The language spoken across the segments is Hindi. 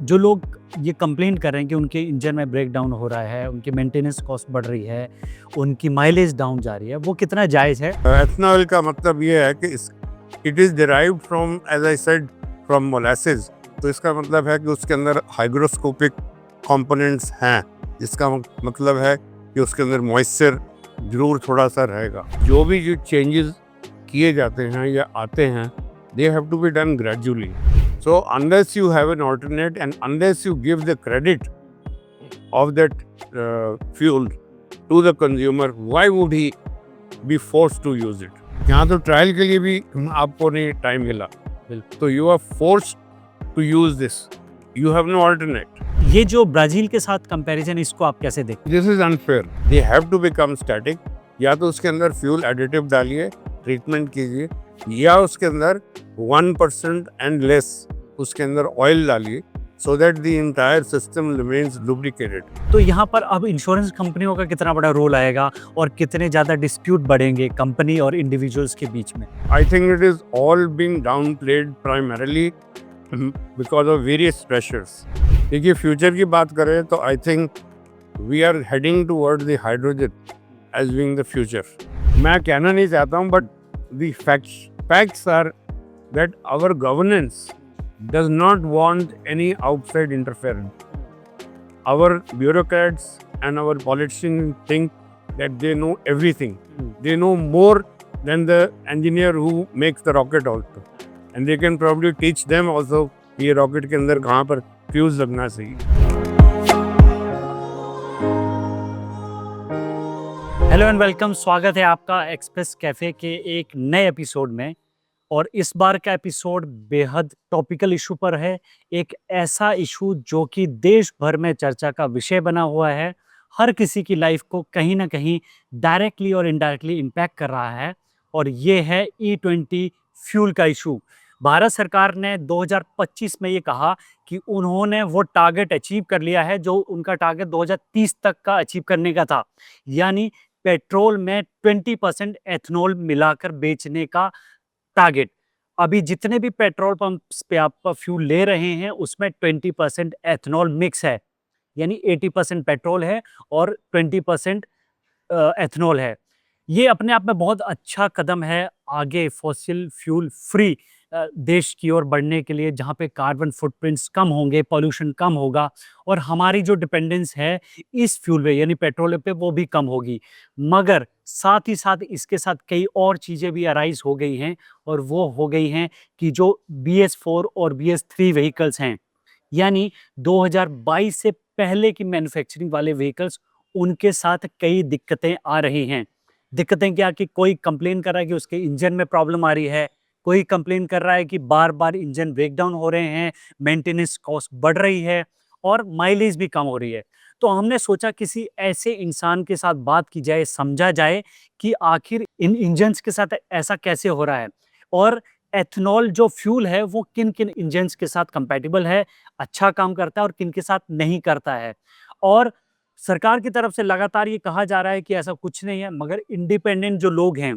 जो लोग ये कंप्लेंट कर रहे हैं कि उनके इंजन में ब्रेकडाउन हो रहा है, उनकी मेंटेनेंस कॉस्ट बढ़ रही है, उनकी माइलेज डाउन जा रही है, वो कितना जायज़ है? एथनॉल का मतलब ये है कि it is derived from, as I said, from molasses. तो इसका मतलब है कि उसके अंदर हाइग्रोस्कोपिक कंपोनेंट्स हैं, जिसका मतलब है कि उसके अंदर मॉइस्चर जरूर थोड़ा सा रहेगा। जो भी जो चेंजेस किए जाते हैं या आते हैं, they have to be done gradually. So unless you have an alternate and unless you give the credit of that fuel to the consumer, why would he be forced to use it? यहाँ तो ट्रायल के लिए भी आपको नहीं टाइम मिला, तो you are forced to use this, you have no alternate. ये जो ब्राज़ील के साथ कंपैरिजन, इसको आप कैसे देखते this is unfair, they have to become static. या तो उसके अंदर फ्यूल एडिटिव डालिए, ट्रीटमेंट कीजिए, या उसके अंदर 1% एंड लेस उसके अंदर ऑयल डालिए, so that the entire system remains lubricated. हैं? तो यहाँ पर अब इंश्योरेंस कंपनियों का कितना बड़ा रोल आएगा और कितने ज़्यादा डिस्प्यूट बढ़ेंगे कंपनी और इंडिविजुअल्स के बीच में? I think it is all being downplayed primarily because of various pressures. देखिए फ्यूचर की बात करें तो I think we are heading towards the hydrogen as being the future. मैं कहना नहीं चाहता हूँ, but the facts are that our governance does not want any outside interference. Our bureaucrats and our politicians think that they know everything. They know more than the engineer who makes the rocket also. And they can probably teach them also ये rocket के अंदर कहाँ पर fuse लगना चाहिए। हेलो एंड वेलकम, स्वागत है आपका एक्सप्रेस कैफ़े के एक नए एपिसोड में। और इस बार का एपिसोड बेहद टॉपिकल इशू पर है। एक ऐसा इशू जो कि देश भर में चर्चा का विषय बना हुआ है, हर किसी की लाइफ को कहीं ना कहीं डायरेक्टली और इनडायरेक्टली इम्पैक्ट कर रहा है, और ये है E20 फ्यूल का इशू। भारत सरकार ने 2025 में ये कहा कि उन्होंने वो टारगेट अचीव कर लिया है जो उनका टारगेट 2030 तक का अचीव करने का था, यानी पेट्रोल में 20% एथनॉल मिलाकर बेचने का टारगेट। अभी जितने भी पेट्रोल पंप्स पे आप फ्यूल ले रहे हैं उसमें 20% एथनॉल मिक्स है, यानी 80% पेट्रोल है और 20% एथनॉल है। ये अपने आप में बहुत अच्छा कदम है आगे फॉसिल फ्यूल फ्री देश की ओर बढ़ने के लिए, जहाँ पे कार्बन फुटप्रिंट्स कम होंगे, पॉल्यूशन कम होगा और हमारी जो डिपेंडेंस है इस फ्यूल पे यानी पेट्रोल पे वो भी कम होगी। मगर साथ ही साथ इसके साथ कई और चीज़ें भी अराइज हो गई हैं, और वो हो गई हैं कि जो BS4 और BS3 व्हीकल्स हैं, यानी 2022 से पहले की मैन्युफैक्चरिंग वाले व्हीकल्स, उनके साथ कई दिक्कतें आ रही हैं। दिक्कतें क्या कि कोई कंप्लेन कर रहा है कि उसके इंजन में प्रॉब्लम आ रही है, कोई कंप्लेन कर रहा है कि बार-बार इंजन ब्रेकडाउन हो रहे हैं, मेंटेनेंस कॉस्ट बढ़ रही है और माइलेज भी कम हो रही है। तो हमने सोचा किसी ऐसे इंसान के साथ बात की जाए, समझा जाए कि आखिर इन इंजन्स के साथ ऐसा कैसे हो रहा है, और एथनॉल जो फ्यूल है वो किन-किन इंजन्स के साथ कंपैटिबल है, अच्छा काम करता है और किन के साथ नहीं करता है। और सरकार की तरफ से लगातार ये कहा जा रहा है कि ऐसा कुछ नहीं है, मगर इंडिपेंडेंट जो लोग हैं,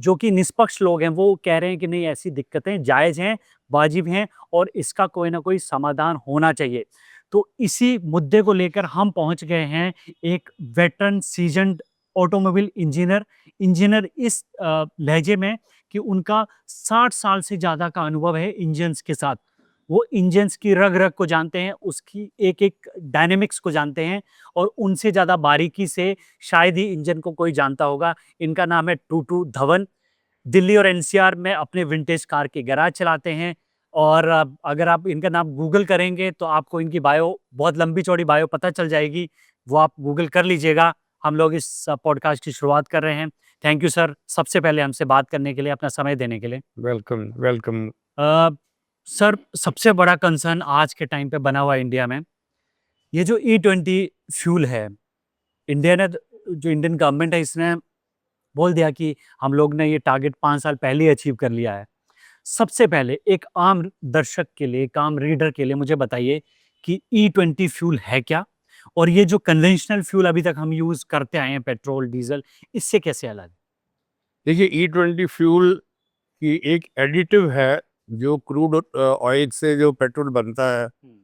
जो कि निष्पक्ष लोग हैं, वो कह रहे हैं कि नहीं, ऐसी दिक्कतें जायज़ हैं, वाजिब हैं और इसका कोई ना कोई समाधान होना चाहिए। तो इसी मुद्दे को लेकर हम पहुँच गए हैं एक वेटरन सीज़न्ड ऑटोमोबाइल इंजीनियर इंजीनियर इस लहजे में कि उनका 60 साल से ज़्यादा का अनुभव है इंजन्स के साथ। वो इंजन्स की रग-रग को जानते हैं, उसकी एक-एक डायनामिक्स को जानते हैं, और उनसे ज़्यादा बारीकी से शायद ही इंजन को कोई जानता होगा। इनका नाम है टूटू धवन। दिल्ली और NCR में अपने विंटेज कार के गैराज चलाते हैं, और अगर आप इनका नाम गूगल करेंगे तो आपको इनकी बायो, बहुत लंबी-चौड़ी बायो पता चल जाएगी। वो आप गूगल कर लीजिएगा। हम लोग इस पॉडकास्ट की शुरुआत कर रहे हैं। थैंक यू सर, सबसे पहले हमसे बात करने के लिए, अपना समय देने के लिए। Welcome welcome. अ, सर, सबसे बड़ा कंसर्न आज के टाइम पे बना हुआ है इंडिया में, ये जो E20 फ्यूल है। इंडिया ने जो इंडियन गवर्नमेंट है, इसने बोल दिया कि हम लोग ने ये टारगेट 5 साल पहले ही अचीव कर लिया है। सबसे पहले एक आम दर्शक के लिए, एक आम रीडर के लिए मुझे बताइए कि E20 फ्यूल है क्या? और ये जो कन्वेंशनल फ्यूल अभी तक हम यूज़ करते आए हैं, पेट्रोल, डीज़ल, इससे कैसे अलग है? देखिए E20 फ्यूल की एक एडिटिव है जो क्रूड ऑयल से जो पेट्रोल बनता है, हुँ।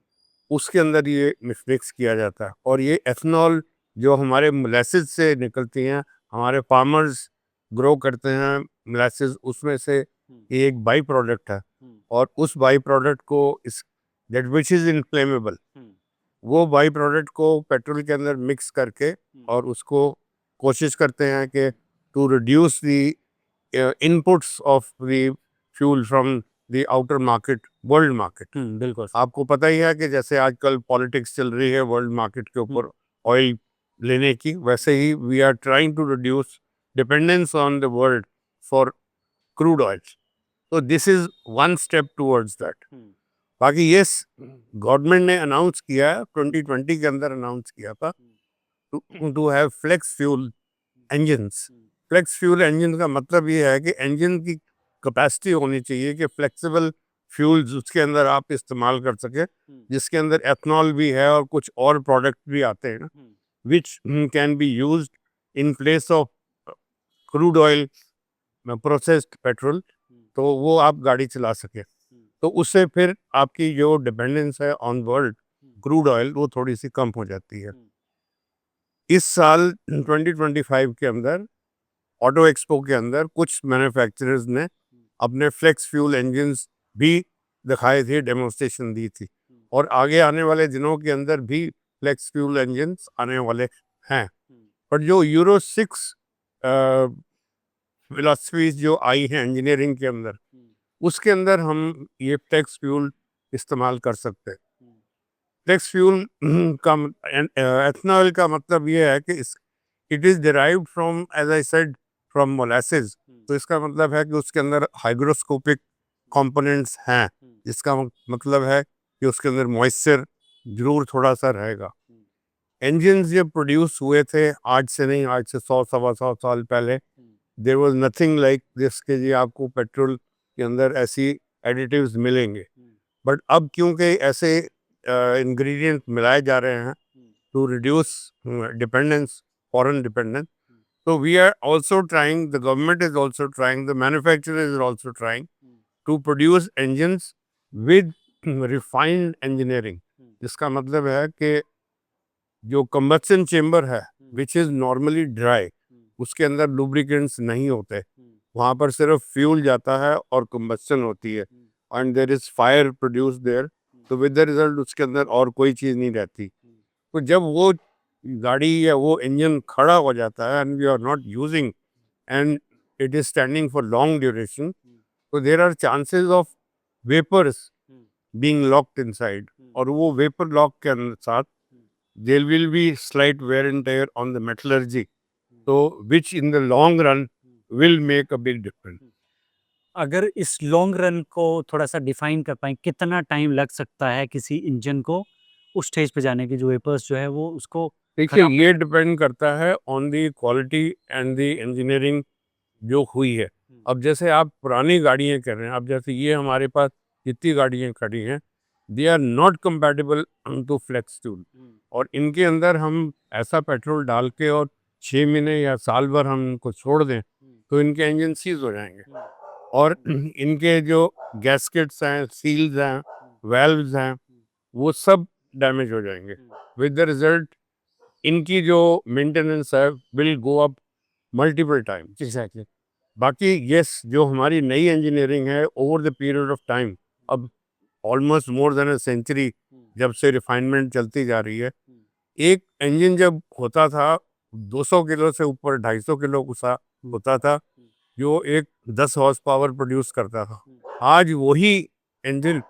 उसके अंदर ये मिक्स किया जाता है। और ये एथनॉल जो हमारे मोलेसिस से निकलती हैं, हमारे फार्मर्स ग्रो करते हैं मोलेसिस, उसमें से ये एक बाई प्रोडक्ट है। और उस बाई प्रोडक्ट को इस दैट विच इज इनफ्लेमेबल, वो बाई प्रोडक्ट को पेट्रोल के अंदर मिक्स करके और उसको कोशिश करते हैं कि to reduce the inputs of the fuel from the outer market, world market. बिल्कुल। आपको पता ही है कि जैसे आजकल पॉलिटिक्स चल रही है वर्ल्ड मार्केट के ऊपर ऑयल लेने की, वैसे ही we are trying to reduce dependence on the world for crude oil. तो this is one step towards that. बाकी ये गवर्नमेंट ने अनाउंस किया है, 2020 के अंदर अनाउंस किया था to have flex fuel engines. Flex fuel engine का मतलब ये है कि इंजन की कैपेसिटी होनी चाहिए कि फ्लेक्सिबल फ्यूल्स उसके अंदर आप इस्तेमाल कर सके, जिसके अंदर एथनॉल भी है और कुछ और प्रोडक्ट भी आते हैं which can be used in place of crude oil, processed petrol, तो वो आप गाड़ी चला सके। तो उससे फिर आपकी जो डिपेंडेंस है ऑन वर्ल्ड क्रूड ऑयल वो थोड़ी सी कम हो जाती है। इस साल 2025 के अंदर ऑटो एक्सपो के अंदर कुछ मैन्युफैक्चरर्स ने अपने फ्लेक्स फ्यूल इंजन्स भी दिखाए थे, डेमोन्स्ट्रेशन दी थी। और आगे आने वाले दिनों के अंदर भी फ्लेक्स फ्यूल इंजन्स आने वाले हैं। पर जो यूरो 6 फिलॉसफीज जो आई हैं इंजीनियरिंग के अंदर, उसके अंदर हम ये फ्लेक्स फ्यूल इस्तेमाल कर सकते हैं। फ्लेक्स फ्यूल का एथनॉल का मतलब ये है कि it is derived from, as I said, from molasses. तो इसका मतलब है कि उसके अंदर हाइग्रोस्कोपिक कंपोनेंट्स हैं, जिसका मतलब है कि उसके अंदर मॉइस्चर जरूर थोड़ा सा रहेगा। इंजन्स जब प्रोड्यूस हुए थे, आज से नहीं, आज से 100 सवा 100 साल पहले, there was nothing like this के जी आपको पेट्रोल के अंदर ऐसी एडिटिव्स मिलेंगे। बट अब क्योंकि ऐसे इंग्रेडिएंट मिलाए जा रहे हैं to reduce dependence, foreign dependence, so we are also trying, the government is also trying, the manufacturer is also trying to produce engines with refined engineering। जिसका मतलब है कि जो combustion chamber है which is normally dry, उसके अंदर lubricants नहीं होते, वहाँ पर सिर्फ फ्यूल जाता है और combustion होती है, and there is fire produced there, तो with the result उसके अंदर और कोई चीज़ नहीं रहती। तो जब वो गाड़ी या वो इंजन खड़ा हो जाता है and we are not using and it is standing for long duration, तो there are chances of vapours being locked inside, और वो वेपर लॉक के साथ there will be slight wear and tear on the metallurgy, तो which in the long run will make a big difference. अगर इस लॉन्ग रन को थोड़ा सा डिफाइन कर पाएं, कितना टाइम लग सकता है किसी इंजन को उस स्टेज पे जाने की, जो वेपर्स जो है वो उसको देखिए, ये डिपेंड करता है on the quality and the engineering जो हुई है। अब जैसे आप पुरानी गाड़ियाँ कर रहे हैं, अब जैसे ये हमारे पास जितनी गाड़ियाँ खड़ी हैं, they are not compatible to flex fuel, और इनके अंदर हम ऐसा पेट्रोल डाल के और 6 महीने या साल भर हम इनको छोड़ दें तो इनके इंजन सीज हो जाएंगे, और इनके जो गैस्केट्स हैं, सील्स हैं, वेल्व्स हैं, वो सब डैमेज हो जाएंगे। विद द रिजल्ट इनकी जो मेंटेनेंस है will go up multiple times. Exactly. बाकी यस, जो हमारी नई इंजीनियरिंग है over the period of time, अब almost more than a century जब से रिफाइनमेंट चलती जा रही है, एक इंजन जब होता था 200 किलो से ऊपर 250 किलो गुस्सा होता था, जो एक 10 हॉर्स पावर प्रोड्यूस करता था। आज वही engine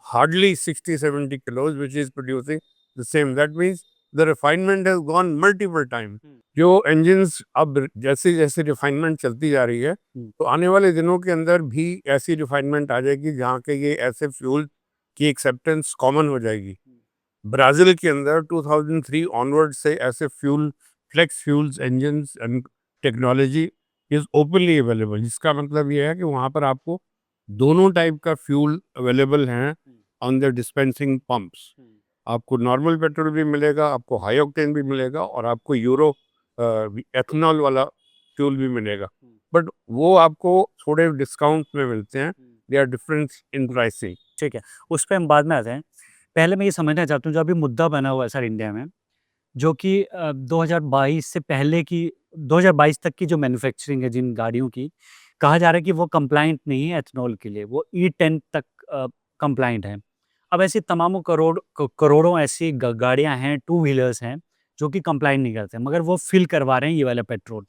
hardly 60-70 kilos which is producing the same. That means the refinement has gone multiple time. जो इंजन्स अब जैसे जैसे रिफाइनमेंट चलती जा रही है, तो आने वाले दिनों के अंदर भी ऐसी रिफाइनमेंट आ जाएगी जहाँ के ये ऐसे फ्यूल की एक्सेप्टेंस कॉमन हो जाएगी। ब्राज़ील के अंदर 2003 ऑनवर्ड से ऐसे fuel, flex fuels engines and technology is openly available, जिसका मतलब ये है कि वहाँ पर आपको दोनों टाइप का फ्यूल अवेलेबल हैं ऑन द डिस्पेंसिंग पंप्स। आपको नॉर्मल पेट्रोल भी मिलेगा, आपको हाई ऑक्टेन भी मिलेगा, और आपको यूरो एथनॉल वाला फ्यूल भी मिलेगा, बट वो आपको थोड़े डिस्काउंट में मिलते हैं। They are difference in pricing. ठीक है, उस पर हम बाद में आते हैं। पहले मैं ये समझना चाहता हूँ जो अभी मुद्दा बना हुआ है सर इंडिया में, जो कि 2022 से पहले की 2022 तक की जो मैन्युफैक्चरिंग है जिन गाड़ियों की, कहा जा रहा है कि वो कंप्लायंट नहीं है एथनॉल के लिए, वो E10 तक कंप्लायंट है। अब ऐसी तमामों करोड़ों ऐसी गाड़ियां हैं, टू व्हीलर्स हैं, जो कि कंप्लायंट नहीं करते, मगर वो फिल करवा रहे हैं ये वाला पेट्रोल।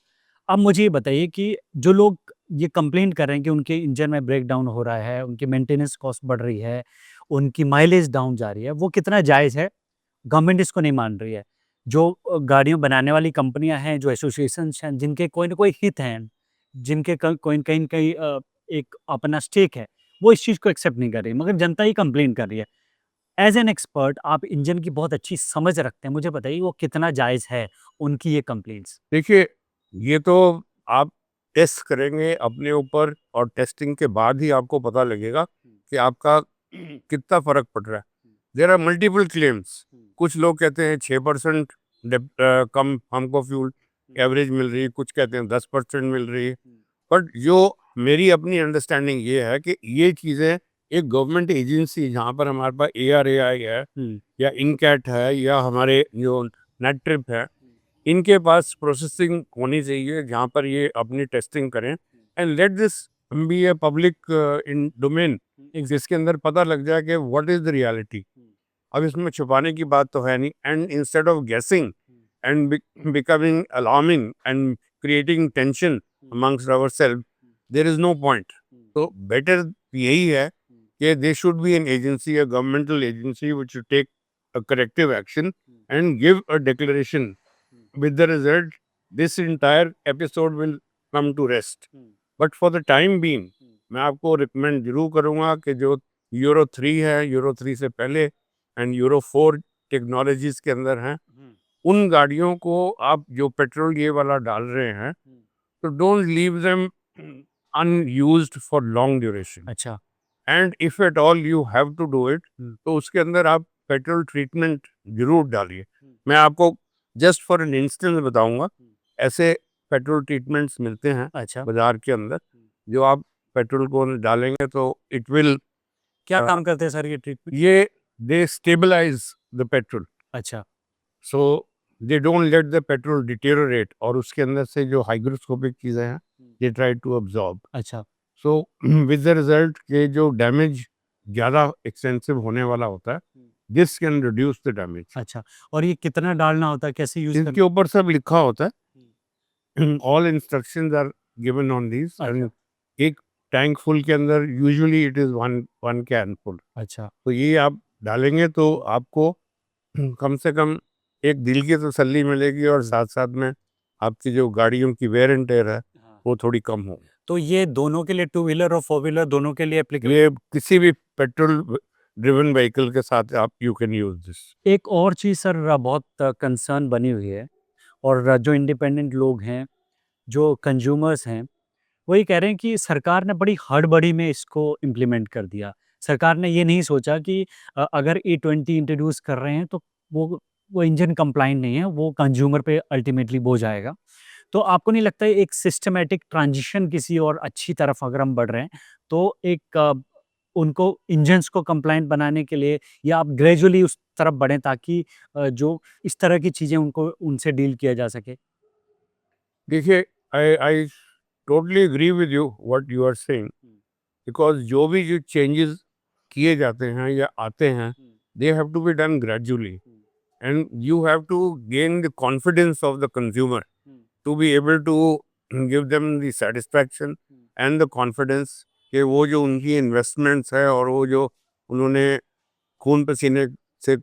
अब मुझे ये बताइए कि जो लोग ये कंप्लेंट कर रहे हैं कि उनके इंजन में ब्रेक डाउन हो रहा है, उनकी मेंटेनेंस कॉस्ट बढ़ रही है, उनकी माइलेज डाउन जा रही है, वो कितना जायज़ है? गवर्नमेंट इसको नहीं मान रही है। जो गाड़ियाँ बनाने वाली कंपनियाँ हैं, जो एसोसिएशंस हैं, जिनके कोई न कोई हित हैं, जिनके क कोई कहीं न कहीं एक अपना स्टेक है, वो इस चीज़ को एक्सेप्ट नहीं कर रही, मगर जनता ही कंप्लेन कर रही है। एज़ एन एक्सपर्ट आप इंजन की बहुत अच्छी समझ रखते हैं, मुझे बताइए वो कितना जायज़ है, उनकी ये कंप्लेंट्स? देखिए, ये तो आप टेस्ट करेंगे अपने ऊपर और टेस्टिंग के बाद ही आपको पता लगेगा कि आपका कितना फ़र्क पड़ रहा है। There are multiple claims. कुछ लोग कहते हैं 6% कम हमको फ्यूल एवरेज मिल रही है, कुछ कहते हैं 10% मिल रही है। बट जो मेरी अपनी अंडरस्टैंडिंग ये है कि ये चीज़ें एक गवर्नमेंट एजेंसी जहाँ पर हमारे पास ARAI है हुँ, या इनकैट है या हमारे जो नेट है, इनके पास प्रोसेसिंग होनी चाहिए जहाँ पर ये अपनी टेस्टिंग करें and let this be a public in domain, जिसके अंदर पता लग जाए कि व्हाट इज द रियलिटी। अब इसमें छुपाने की बात तो है नहीं, and instead of guessing and becoming alarming and creating tension amongst our self, there is no point. तो बेटर यही है कि they should be an agency, a governmental agency which should take a corrective action and give a declaration. With the result, this entire episode will come to rest. But for the time being, मैं आपको रिकमेंड जरूर करूँगा कि जो यूरो 3 है, यूरो 3 से पहले एंड यूरो 4 टेक्नोलॉजीज के अंदर हैं, उन गाड़ियों को आप जो पेट्रोल ये वाला डाल रहे हैं, तो don't leave them unused for long duration. अच्छा। And if at all you have to do it, तो उसके अंदर आप पेट्रोल ट्रीटमेंट जरूर डालिए। मैं आपको जस्ट फॉर एन इंस्टेंस बताऊंगा, ऐसे पेट्रोल ट्रीटमेंट्स मिलते हैं अच्छा, बाजार के अंदर, जो आप पेट्रोल को डालेंगे तो इट विल, क्या काम करते हैं सर ये ट्रीटमेंट? ये दे स्टेबलाइज द पेट्रोल, अच्छा, so they don't let the petrol deteriorate, और उसके अंदर से जो हाइग्रोस्कोपिक चीज़ें हैं दे ट्राई टू अब्जॉर्ब। अच्छा, सो विद द रिजल्ट के जो डैमेज ज़्यादा एक्सटेंसिव होने वाला होता है, this can reduce the damage. अच्छा। और ये कितना डालना होता है, कैसे यूज़ इनके करना? ऊपर सब लिखा होता है, all instructions are given on this, अच्छा, एंड एक टैंक फुल के अंदर usually it is one one can full. अच्छा, तो ये आप डालेंगे तो आपको कम से कम एक दिल की तसल्ली मिलेगी, और साथ साथ में आपकी जो गाड़ियों की वेयर एंड टेयर है हाँ। वो थोड़ी कम हो। तो ये दोनों के लिए, टू व्हीलर और फोर व्हीलर दोनों के लिए एप्लीकेबल? ये किसी भी पेट्रोल ड्रिवन व्हीकल के साथ आप यू कैन यूज दिस। एक और चीज़ सर बहुत कंसर्न बनी हुई है, और जो इंडिपेंडेंट लोग हैं, जो कंज्यूमर्स हैं, वो ये कह रहे हैं कि सरकार ने बड़ी हड़बड़ी में इसको इम्प्लीमेंट कर दिया। सरकार ने ये नहीं सोचा कि अगर E20 इंट्रोड्यूस कर रहे हैं तो वो इंजन कंप्लायंट नहीं है, वो कंज्यूमर पे अल्टीमेटली बोझ आएगा। तो आपको नहीं लगता है एक सिस्टमैटिक ट्रांजिशन किसी और अच्छी तरफ अगर हम बढ़ रहे हैं, तो एक उनको इंजन्स को कंप्लायंट बनाने के लिए, या आप ग्रेजुअली उस तरफ बढ़ें ताकि जो इस तरह की चीज़ें उनको उनसे डील किया जा सके? देखिए, I I totally agree with you what you are saying, because जो भी जो चेंजेस किए जाते हैं या आते हैं, they have to be done gradually, and you have to gain the confidence of the consumer to be able to give them the satisfaction and the confidence कि वो जो उनकी इन्वेस्टमेंट्स है और वो जो उन्होंने खून पसीने से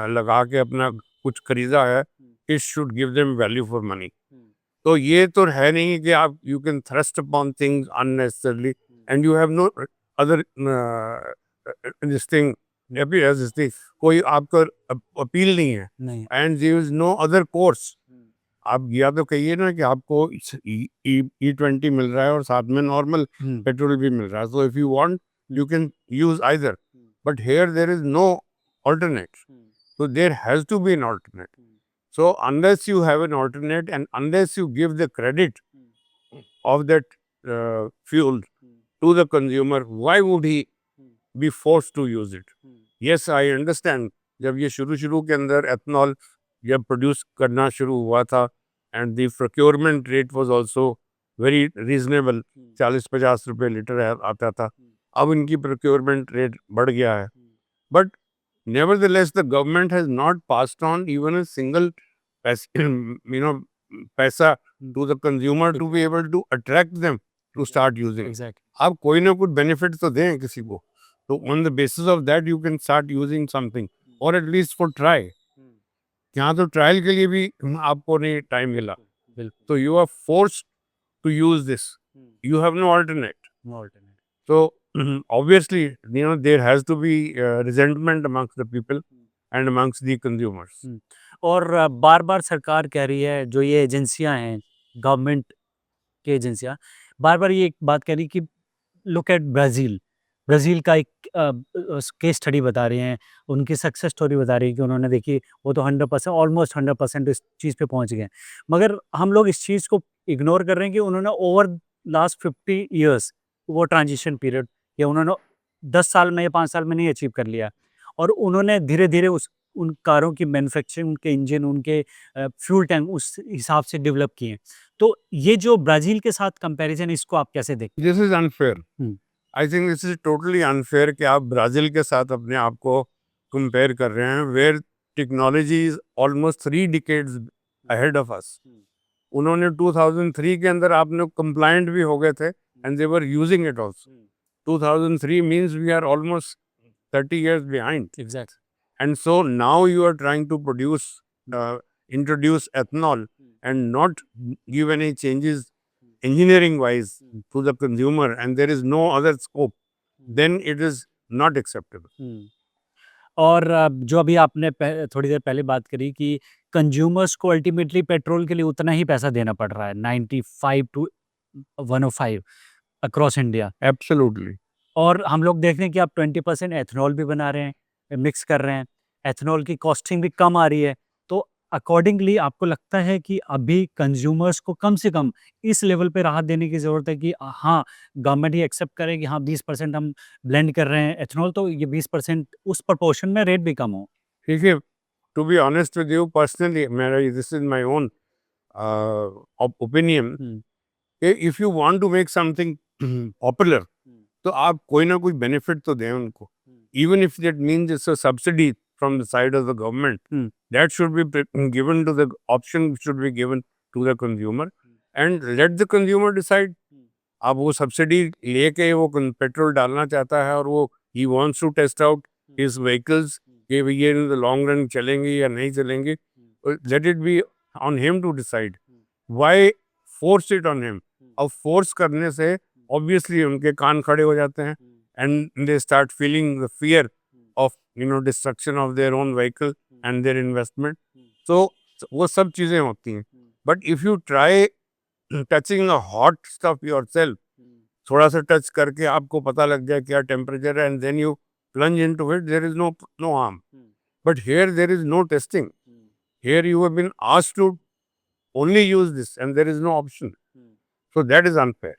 लगा के अपना कुछ खरीदा है, it should give them value for money. तो ये तो है नहीं कि आप you can thrust upon things unnecessarily and you have no other this thing, कोई आपका अपील नहीं है, नहीं। And there is no other course. आप या तो कहिए ना कि आपको E20 मिल रहा है और साथ में नॉर्मल हुँ, पेट्रोल भी मिल रहा है, so if you want you can use either, but here there is no alternate, so there has to be an alternate. So unless you have an alternate and unless you give the credit of that fuel to the consumer, why would he be forced to use it? Yes I understand, जब ये शुरू के अंदर एथनॉल जब प्रोड्यूस करना शुरू हुआ था and the procurement rate was also very reasonable, 40-50 रुपए लीटर आता था। अब इनकी प्रोक्योरमेंट रेट बढ़ गया है, but nevertheless the government has not passed on even a single पैसा to the consumer to be able to attract them to start using. Exact आप कोई ना कुछ बेनिफिट तो दें किसी को, तो on the basis of that you can start using something, और एटलीस्ट फॉर ट्राई। यहाँ तो ट्रायल के लिए भी आपको नहीं टाइम मिला, बिल्कुल तो you are forced to use this, you have no alternate. So obviously, there has to be resentment amongst the people and amongst the consumers. और बार बार सरकार कह रही है, जो ये एजेंसियां हैं गवर्नमेंट की एजेंसियां, बार बार ये एक बात कह रही कि लुक एट ब्राज़ील। ब्राज़ील का एक केस स्टडी बता रहे हैं, उनकी सक्सेस स्टोरी बता रही है कि उन्होंने देखी, वो तो 100% ऑलमोस्ट 100% इस चीज़ पे पहुंच गए। मगर हम लोग इस चीज़ को इग्नोर कर रहे हैं कि उन्होंने ओवर लास्ट 50 ईयर्स वो ट्रांजिशन पीरियड, या उन्होंने 10 साल में या 5 साल में नहीं अचीव कर लिया, और उन्होंने धीरे-धीरे उन कारों की मैन्युफैक्चरिंग, उनके इंजन, उनके फ्यूल टैंक उस हिसाब से डेवलप किए। तो ये जो ब्राज़ील के साथ कंपैरिज़न, इसको आप कैसे देखते This is unfair. हैं? I think this is totally unfair कि आप ब्राज़ील के साथ अपने आप को कंपेयर कर रहे हैं, where technology is almost 3 decades ahead of us. उन्होंने 2003 के अंदर आपने कंप्लायंट भी हो गए थे and they were using it also. 2003 means we are almost 30 years behind. Exact And so now you are trying to introduce ethanol and not give any changes engineering wise to the consumer, and there is no other scope, then it is not acceptable. और जो अभी आपने थोड़ी देर पहले बात करी कि कंज्यूमर्स को अल्टीमेटली पेट्रोल के लिए उतना ही पैसा देना पड़ रहा है, 95 टू 105 अक्रॉस इंडिया। Absolutely. और हम लोग देख रहे हैं कि आप 20% एथनॉल भी बना रहे हैं, मिक्स कर रहे हैं, एथनॉल की कॉस्टिंग भी कम आ रही है। तो अकॉर्डिंगली आपको लगता है कि अभी कंज्यूमर्स को कम से कम इस लेवल पे राहत देने की ज़रूरत है कि हाँ, गवर्नमेंट ये एक्सेप्ट करे कि हाँ 20% हम ब्लेंड कर रहे हैं एथनॉल, तो ये 20% उस प्रपोर्शन में रेट भी कम हो? ठीक है, to be honest with you personally, this is my own opinion, if you want to make something popular, तो आप कोई ना कोई बेनिफिट तो दें उनको, even if that means it's a subsidy from the side of the government, that should be given to the option should be given to the consumer and let the consumer decide. अब वो सब्सिडी लेके वो पेट्रोल डालना चाहता है और वो he wants to test out his vehicles कि ये in the long run चलेंगे या नहीं चलेंगे, let it be on him to decide. Why force it on him? अब फोर्स करने से obviously उनके कान खड़े हो जाते हैं and they start feeling the fear of destruction of their own vehicle and their investment. So वो सब चीजें होती हैं, but if you try touching a hot stuff yourself, थोड़ा सा टच करके आपको पता लग जाए क्या टेम्परेचर है and then you plunge into it, there is no harm, but here there is no testing, here you have been asked to only use this and there is no option, so that is unfair.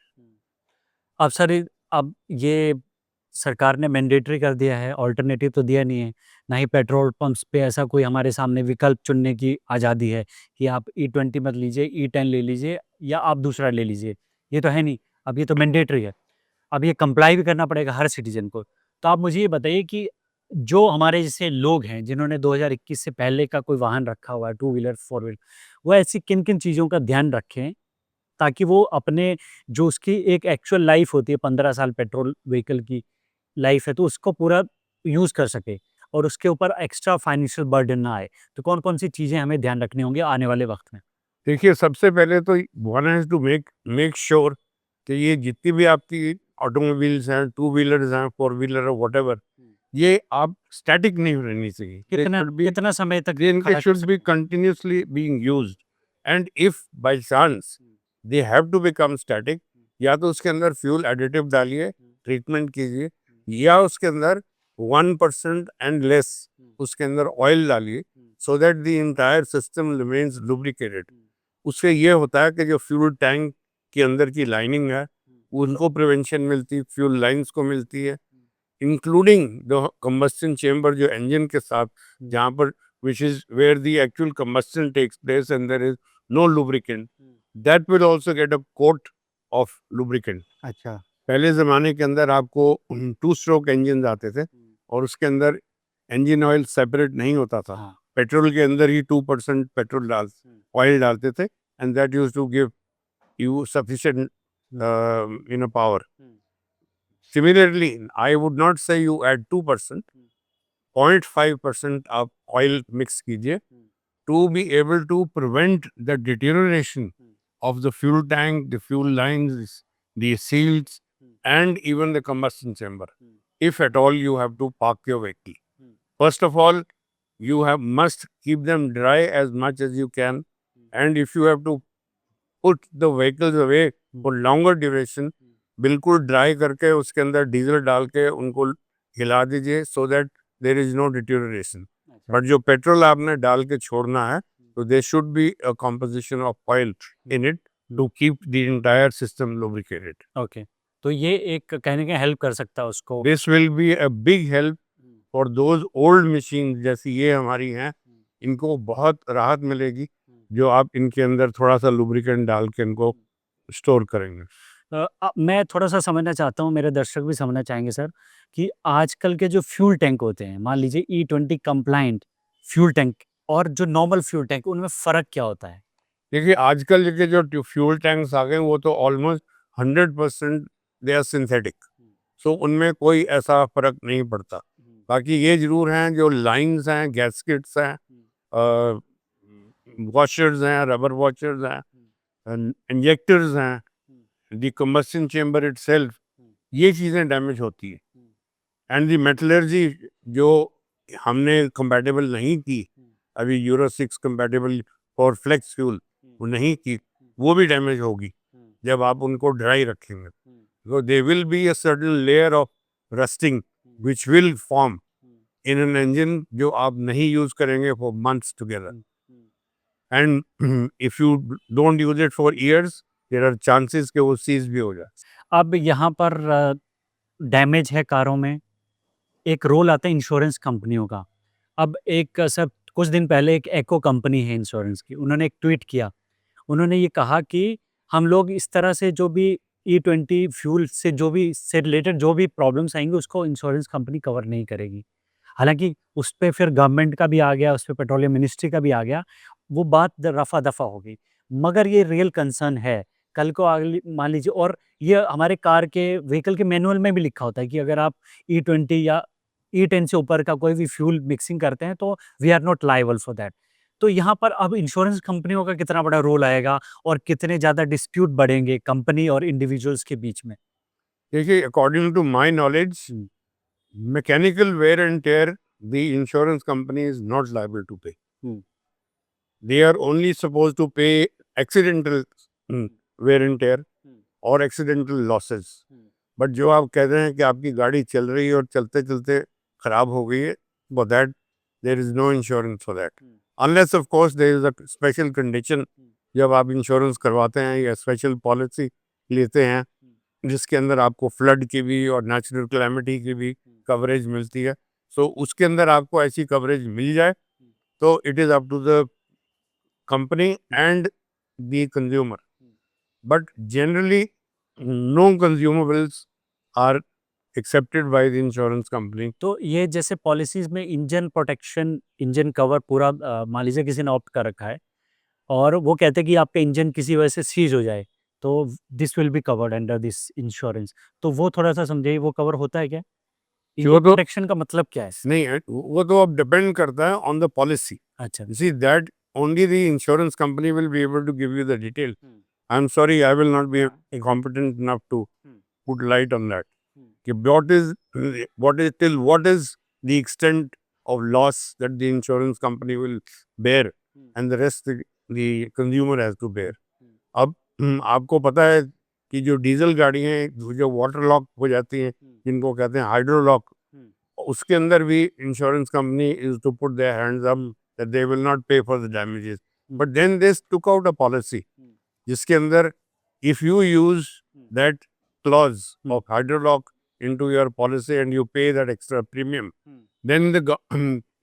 अब सर, अब ये सरकार ने मैंडेटरी कर दिया है, ऑल्टरनेटिव तो दिया नहीं है, ना ही पेट्रोल पंप्स पे ऐसा कोई हमारे सामने विकल्प चुनने की आज़ादी है कि आप E20 मत लीजिए, E10 ले लीजिए या आप दूसरा ले लीजिए, ये तो है नहीं। अब ये तो मैंडेटरी है, अब ये कंप्लाई भी करना पड़ेगा हर सिटीजन को। तो आप मुझे ये बताइए कि जो हमारे जैसे लोग हैं जिन्होंने 2021 से पहले का कोई वाहन रखा हुआ है, टू व्हीलर, फोर व्हीलर, वो ऐसी किन किन चीज़ों का ध्यान रखें ताकि वो अपने, जो उसकी एक एक्चुअल लाइफ होती है, 15 साल पेट्रोल व्हीकल की लाइफ है, तो उसको पूरा यूज़ कर सके और उसके ऊपर एक्स्ट्रा फाइनेंशियल बर्डन ना आए। तो कौन-कौन सी चीज़ें हमें ध्यान रखनी होंगी आने वाले वक़्त में? देखिए, सबसे पहले तो one has to make sure कि ये जितनी भी आपकी ऑटोमोबाइल्स हैं, टू व्हीलर्स हैं, फोर व्हीलर व्हाटएवर, ये आप स्टैटिक नहीं रहनी चाहिए। कितना समय तक Then खड़ा they should be continuously being used, and if by chance they have to become static, या तो उसके अंदर फ्यूल एडिटिव डालिए, ट्रीटमेंट कीजिए, या उसके अंदर 1% एंड लेस उसके अंदर ऑयल डालिए, so that the entire system remains lubricated. उससे ये होता है कि जो फ्यूल टैंक के अंदर की लाइनिंग है उनको प्रिवेंशन मिलती, फ्यूल लाइंस को मिलती है, इंक्लूडिंग द combustion chamber जो engine के साथ जहाँ पर which is where the actual combustion takes place and there is no lubricant, that will also get a coat of lubricant. अच्छा। पहले ज़माने के अंदर आपको 2 स्ट्रोक इंजन आते थे और उसके अंदर इंजन ऑयल सेपरेट नहीं होता था। हाँ। पेट्रोल के अंदर ही 2% पेट्रोल ऑयल डालते थे and that used to give you sufficient power. Similarly, I would not say you add 2%, 0.5% of oil mix कीजिए to be able to prevent the deterioration of the fuel tank, the fuel lines, the seals, and even the combustion chamber. If at all you have to park your vehicle, first of all, you must keep them dry as much as you can, and if you have to put the vehicles away for longer duration, बिल्कुल ड्राई करके उसके अंदर डीजल डाल के उनको हिला दीजिए so that there is no deterioration. But जो पेट्रोल आपने डाल के छोड़ना है तो there should be a composition of oil in it to keep the entire system lubricated. Okay, तो ये एक कहने का हेल्प कर सकता है उसको। This will be a big help for those old machines जैसी ये हमारी हैं, इनको बहुत राहत मिलेगी जो आप इनके अंदर थोड़ा सा लुब्रिकेंट डाल के इनको स्टोर करेंगे। मैं थोड़ा-सा समझना चाहता हूँ, मेरे दर्शक भी समझना चाहेंगे सर, कि आजकल के जो फ्यूल टैंक होते हैं, मान लीजिए E20 कंप्लायंट फ्यूल टैंक और जो नॉर्मल फ्यूल टैंक, उनमें फ़र्क क्या होता है? देखिए आजकल के जो फ्यूल टैंक्स आ गए वो तो ऑलमोस्ट 100% दे आर सिंथेटिक, सो उनमें कोई ऐसा फर्क नहीं पड़ता। बाकी ये जरूर हैं जो लाइंस हैं, गैस्केट्स हैं, वॉशर्स हैं, रबर वॉशर्स हैं, इंजेक्टर्स हैं, द कंबस्शन चेम्बर इटसेल्फ, ये चीज़ें डैमेज होती है एंड द मेटलर्जी जो हमने कंपैटिबल नहीं की, अभी Euro 6 compatible for flex fuel वो नहीं की, वो भी डैमेज होगी जब आप उनको ड्राई रखेंगे। So there will be a certain layer of rusting which will form in an engine जो आप नहीं यूज करेंगे for months together. And if you don't use it for years, there are chances कि वो सीज भी हो जाए। अब यहाँ पर डैमेज है कारों में, एक रोल आता है इंश्योरेंस कंपनियों का। अब एक सर कुछ दिन पहले एक एको कंपनी है इंश्योरेंस की, उन्होंने एक ट्वीट किया। उन्होंने ये कहा कि हम लोग इस तरह से जो भी E20 फ्यूल से जो भी इससे रिलेटेड जो भी प्रॉब्लम्स आएँगी उसको इंश्योरेंस कंपनी कवर नहीं करेगी। हालाँकि उस पे फिर गवर्नमेंट का भी आ गया, उस पे पेट्रोलियम मिनिस्ट्री का भी आ गया, वो बात द रफ़ा-दफ़ा हो गई। मगर ये रियल कंसर्न है, कल को अगली मान लीजिए और ये हमारे कार के व्हीकल के मैनुअल में भी लिखा होता है कि अगर आप E20 या E10 से ऊपर का कोई भी फ्यूल मिक्सिंग करते हैं तो we are not liable for that. तो यहाँ पर अब इंश्योरेंस कंपनियों का कितना बड़ा रोल आएगा और कितने ज़्यादा डिस्प्यूट बढ़ेंगे कंपनी और इंडिविजुअल्स के बीच में? देखिए according to my knowledge mechanical wear and tear the insurance company is not liable to pay. They are only supposed to pay accidental wear and tear और accidental losses. बट जो आप कह रहे हैं कि आपकी गाड़ी चल रही है और चलते चलते खराब हो गई है, for that there is no insurance for that. Unless of course there is a special condition, जब आप इंश्योरेंस करवाते हैं या स्पेशल पॉलिसी लेते हैं जिसके अंदर आपको फ्लड की भी और नेचुरल कैलेमिटी की भी कवरेज मिलती है, सो उसके अंदर आपको ऐसी कवरेज मिल जाए तो it is up to the company and the consumer, but generally no consumables are accepted by the insurance company. तो ये जैसे पॉलिसीज़ में इंजन प्रोटेक्शन, इंजन कवर पूरा मान लीजिए किसी ने ऑप्ट कर रखा है और वो कहते हैं कि आपका इंजन किसी वजह से सीज़ हो जाए, तो this will be covered under this insurance. तो वो थोड़ा-सा समझाइए वो कवर होता है क्या? इंजन वो तो प्रोटेक्शन का मतलब क्या है? नहीं है, वो तो अब डिपेंड करता है ऑन द पॉलिसी। अच्छा। You see that only the insurance company will be able to give you the detail. I'm sorry, I will not be competent enough to put light on that. कि what is the extent of loss that the insurance company will bear and the rest the consumer has to bear. अब आपको पता है कि जो डीजल गाड़ी हैं जो वाटर लॉक हो जाती हैं जिनको कहते हैं हाइड्रोलॉक, उसके अंदर भी insurance company is to put their hands up that they will not pay for the damages. But then they took out a policy जिसके अंदर if you use that clause of hydrolock into your policy and you pay that extra premium, then the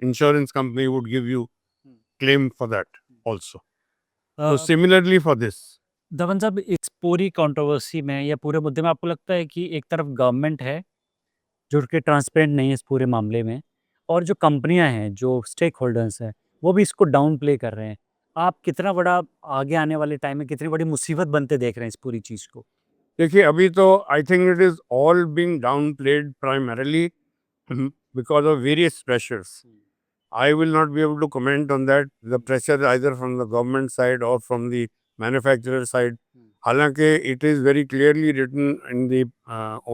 insurance company would give you claim for that also. So similarly for this. Dhawan साहब, इस पूरी कंट्रोवर्सी में या पूरे मुद्दे में आपको लगता है कि एक तरफ गवर्नमेंट है जो कि ट्रांसपेरेंट नहीं है इस पूरे मामले में, और जो कंपनियां हैं, जो स्टेक होल्डर्स हैं, वो भी इसको डाउन प्ले कर रहे हैं। आप कितना बड़ा आगे आने वाले टाइम में कितनी बड़ी मुसीबत बनते देख रहे हैं इस पूरी चीज़ को? देखिए, अभी तो I think it is all being down played primarily because of various pressures. I will not be able to comment on that. The pressure either from the government side or from the manufacturer side. हालांकि it is very clearly written in the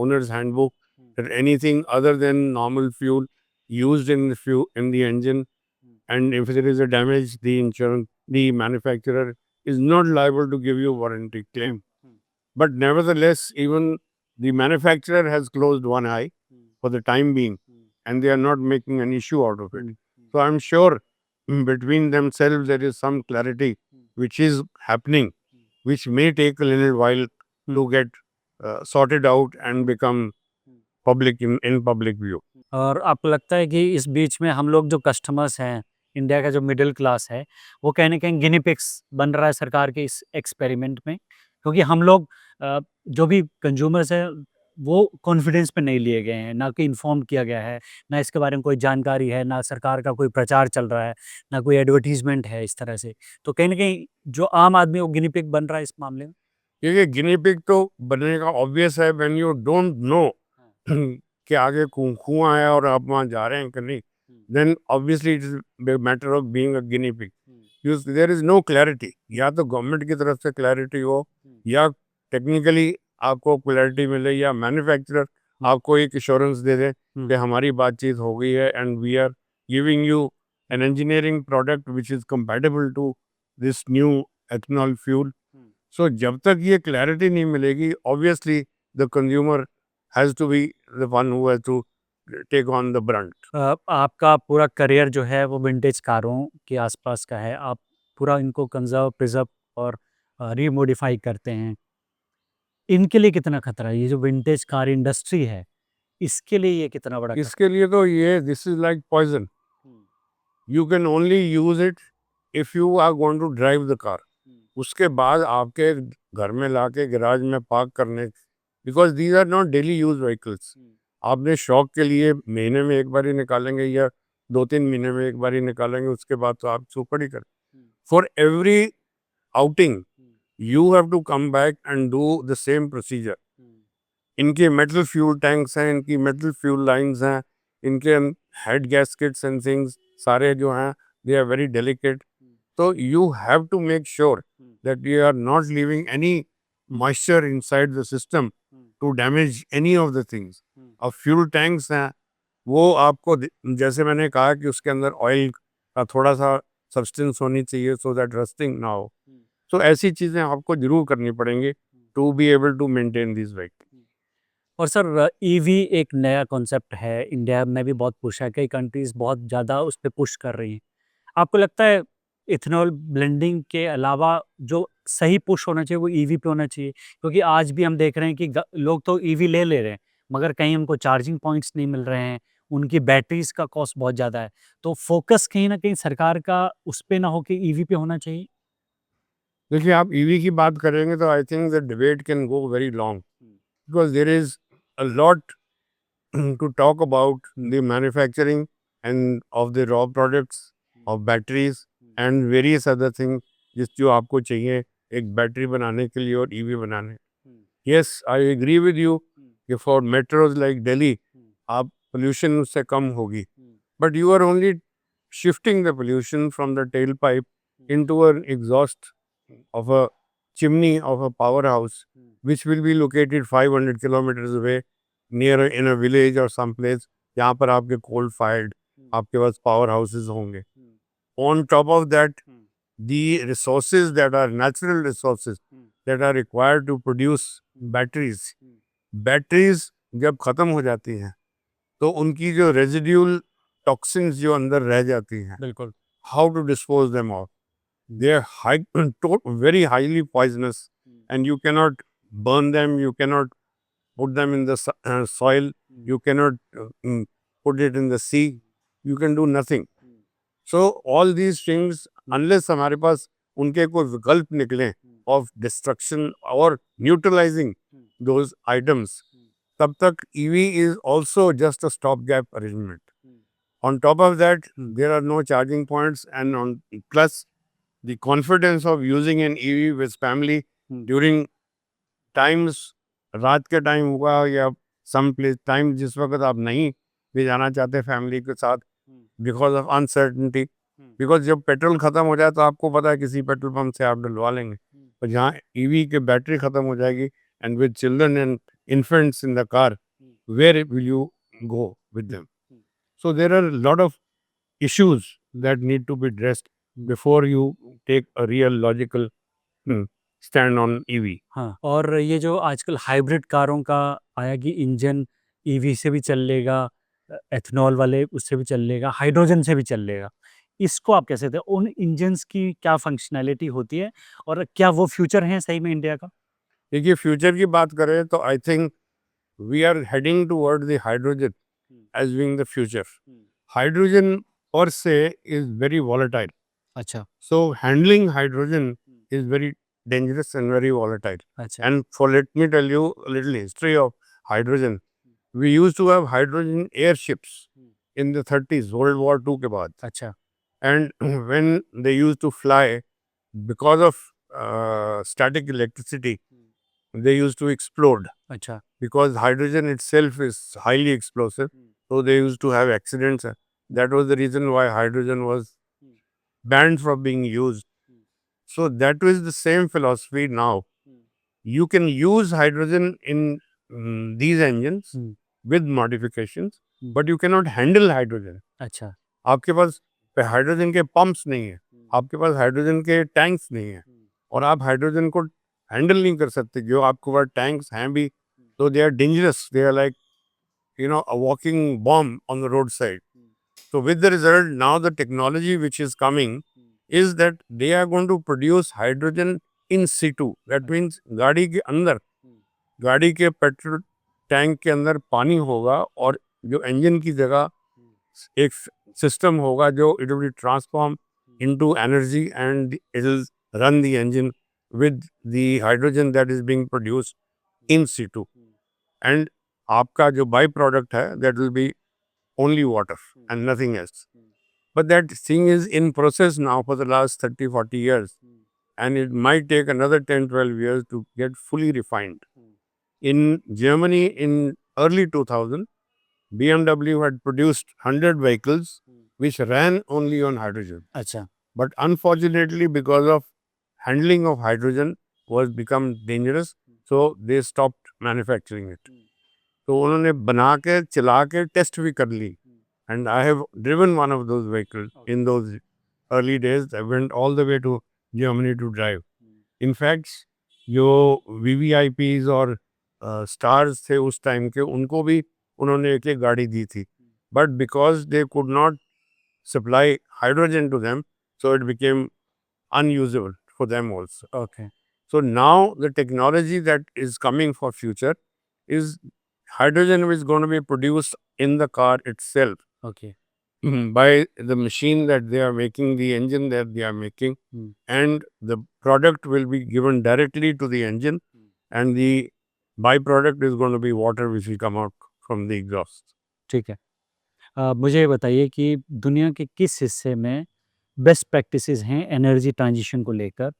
owner's handbook that anything other than normal fuel used in the engine, and if there is a damage, the manufacturer is not liable to give you warranty claim. But nevertheless, even the manufacturer has closed one eye for the time being, and they are not making an issue out of it. So I'm sure between themselves there is some clarity which is happening, which may take a little while to get sorted out and become public in public view. और आपको लगता है कि इस बीच में हम लोग जो कस्टमर्स हैं, इंडिया का जो मिडिल क्लास है, वो कहीं न कहीं गिनी पिग्स बन रहा है सरकार के इस एक्सपेरिमेंट में? क्योंकि हम लोग जो भी कंज्यूमर्स हैं, वो कॉन्फिडेंस पे नहीं लिए गए हैं, ना कि इन्फॉर्म किया गया है, ना इसके बारे में कोई जानकारी है, ना सरकार का कोई प्रचार चल रहा है, ना कोई एडवर्टाइज़मेंट है इस तरह से। तो कहीं न कहीं जो आम आदमी है वो गिनी पिग बन रहा है इस मामले में? क्योंकि गिनी पिग तो बनने का ऑब्वियस है व्हेन यू डोंट नो कि आगे कुआं है और आप वहाँ जा रहे हैं कि नहीं, then obviously it is a matter of being a guinea pig. There is no clarity. या तो गवर्नमेंट की तरफ से क्लैरिटी हो, या टेक्निकली आपको क्लैरिटी मिले, या मैन्युफैक्चरर आपको एक इंश्योरेंस दे दे कि हमारी बातचीत हो गई है and we are giving you an engineering product which is compatible to this new ethanol fuel. So जब तक ये क्लैरिटी नहीं मिलेगी, obviously the consumer has to be the one who has to take on the brunt. आपका पूरा करियर जो है वो विंटेज कारों के आसपास का है। आप पूरा इनको कंजर्व, प्रिजर्व और रीमॉडिफाई करते हैं। इनके लिए कितना खतरा है? ये जो विंटेज कार इंडस्ट्री है, इसके लिए ये कितना बड़ा खतरा इसके लिए तो ये this is like poison. You can only use it if you are going to drive the car. उसके बाद आपके घर में लाके गैराज में पार्क करने, because these are not daily use vehicles. आपने शौक के लिए महीने में एक बार ही निकालेंगे या 2-3 महीने में एक बार ही निकालेंगे, उसके बाद तो आप सुपर ही करें. For every outing you have to come back and do the same procedure. इनके मेटल फ्यूल टैंक्स हैं, इनकी मेटल फ्यूल लाइंस हैं, इनके हेड गैस्केट्स एंड थिंग्स सारे जो हैं दे आर वेरी डेलिकेट. तो you have to make sure that you are not leaving any moisture inside the system to damage any of the things. अब फ्यूल टैंक्स हैं, वो आपको जैसे मैंने कहा कि उसके अंदर ऑयल का थोड़ा सा सब्सटेंस होनी चाहिए सो दैट रस्टिंग ना हो. तो ऐसी चीज़ें आपको जरूर करनी पड़ेंगी to be able to maintain this vehicle. और सर, ईवी एक नया कॉन्सेप्ट है, इंडिया में भी बहुत पुश है, कई कंट्रीज़ बहुत ज़्यादा उस पे पुश कर रही हैं। आपको लगता है इथेनॉल ब्लेंडिंग के अलावा जो सही पुश होना चाहिए वो ईवी पे होना चाहिए? क्योंकि आज भी हम देख रहे हैं कि लोग तो ईवी ले रहे हैं, मगर कहीं उनको चार्जिंग पॉइंट्स नहीं मिल रहे हैं, उनकी बैटरीज़ का कॉस्ट बहुत ज़्यादा है। तो फोकस कहीं न कहीं सरकार का उस पे ना हो कि ईवी पे होना चाहिए? देखिए, आप ईवी की बात करेंगे तो I think the debate can go very long, because there is a lot to talk about the manufacturing and of the raw products of batteries and various other things जो आपको चाहिए एक बैटरी बनाने के लिए और ईवी बनाने. Yes, I agree with you कि for metros like Delhi आप pollution उससे कम होगी, but you are only shifting the pollution from the tailpipe into an exhaust of a chimney of a powerhouse which will be located 500 kilometers away near in a village or some place जहाँ पर आपके coal fired आपके पास power houses होंगे. On top of that, the resources that are natural resources that are required to produce batteries जब खत्म हो जाती हैं तो उनकी जो residual toxins जो अंदर रह जाती हैं, बिल्कुल। how to dispose them off? They are very highly poisonous and you cannot burn them, you cannot put them in the soil, you cannot put it in the sea, you can do nothing. So all these things, unless हमारे पास उनके कोई विकल्प निकले of destruction or neutralizing those items, तब तक EV is also just a stopgap arrangement. On top of that, there are no charging points, and on plus the confidence of using an EV with family during times, रात के टाइम हुआ या some place time जिस वक्त आप नहीं भी जाना चाहते फैमिली के साथ बिकॉज ऑफ अनसर्टनिटी, बिकॉज जब पेट्रोल खत्म हो जाए तो आपको पता है किसी पेट्रोल पंप से आप डलवा लेंगे, और जहाँ ईवी की बैटरी खत्म हो जाएगी and with children and infants in the car, where will you go with them? So there are a lot of issues that need to be addressed before you take a real logical stand on EV. हाँ, और ये जो आजकल हाइब्रिड कारों का आया कि इंजन ईवी से भी चल लेगा, एथनॉल वाले उससे भी चल लेगा, हाइड्रोजन से भी चल लेगा, इसको आप कैसे थे? उन इंजन्स की क्या फंक्शनैलिटी होती है और क्या वो फ्यूचर हैं सही में इंडिया का? देखिए, फ्यूचर की बात करें तो I think we are heading toward the hydrogen as being the future. Hydrogen per se is very volatile. अच्छा, So handling hydrogen is very dangerous and very volatile. अच्छा, And for let me tell you a little history of hydrogen. We used to have hydrogen airships in the 30s, World War II के बाद. अच्छा, And when they used to fly, because of static electricity, they used to explode. अच्छा, Because hydrogen itself is highly explosive, so they used to have accidents. That was the reason why hydrogen was banned from being used. So that was the same philosophy now. You can use hydrogen in these engines with modifications, but you cannot handle hydrogen. अच्छा, आपके पास हाइड्रोजन के पंप्स नहीं है, आपके पास हाइड्रोजन के टैंक्स नहीं है, और आप हाइड्रोजन को हैंडल नहीं कर सकते. जो आपके पास टैंक्स हैं भी, तो they are dangerous. They are like, a walking bomb on the roadside. So with the result, now the technology which is coming is that they are going to produce hydrogen in situ. That means गाड़ी के अंदर, गाड़ी के पेट्रोल टैंक के अंदर पानी होगा, और जो इंजन की जगह एक सिस्टम होगा जो it will be transformed into energy, and it will run the engine with the hydrogen that is being produced in situ. And आपका जो बाई प्रोडक्ट है, that will be only water and nothing else. But that thing is in process now for the last 30-40 years, and it might take another 10-12 years to get fully refined. In Germany, in early 2000, BMW had produced 100 vehicles which ran only on hydrogen. अच्छा, But unfortunately, because of handling of hydrogen was become dangerous, so they stopped manufacturing it. तो उन्होंने बना के चला के टेस्ट भी कर ली, and I have driven one of those vehicles in those early days. I went all the way to Germany to drive. In fact, जो VVIPs और stars थे उस टाइम के, उनको भी उन्होंने एक एक गाड़ी दी थी. But because they could not supply hydrogen to them, so it became unusable for them also. Okay, So now the technology that is coming for future is hydrogen is going to be produced in the car itself okay, by the machine that they are making, the engine that they are making, and the product will be given directly to the engine, and the byproduct is going to be water which will come out from the exhaust. ठीक है. मुझे बताइए कि दुनिया के किस हिस्से में बेस्ट प्रैक्टिसेस हैं एनर्जी ट्रांजिशन को लेकर,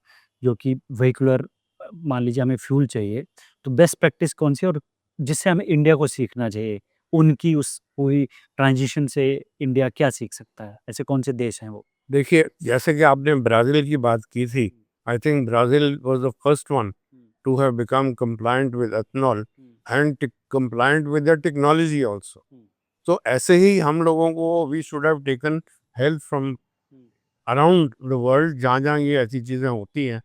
जो कि व्हीकुलर मान लीजिए हमें फ्यूल चाहिए, तो बेस्ट प्रैक्टिस कौन सी है और जिससे हमें इंडिया को सीखना चाहिए? उनकी उस पूरी ट्रांजिशन से इंडिया क्या सीख सकता है? ऐसे कौन से देश हैं वो? देखिए, जैसे कि आपने ब्राज़ील की बात की थी, I think Brazil was the first one to have become compliant with ethanol and compliant with the technology also. तो ऐसे ही हम लोगों को we should have taken help from around the world, जहाँ-जहाँ ये ऐसी चीज़ें होती हैं,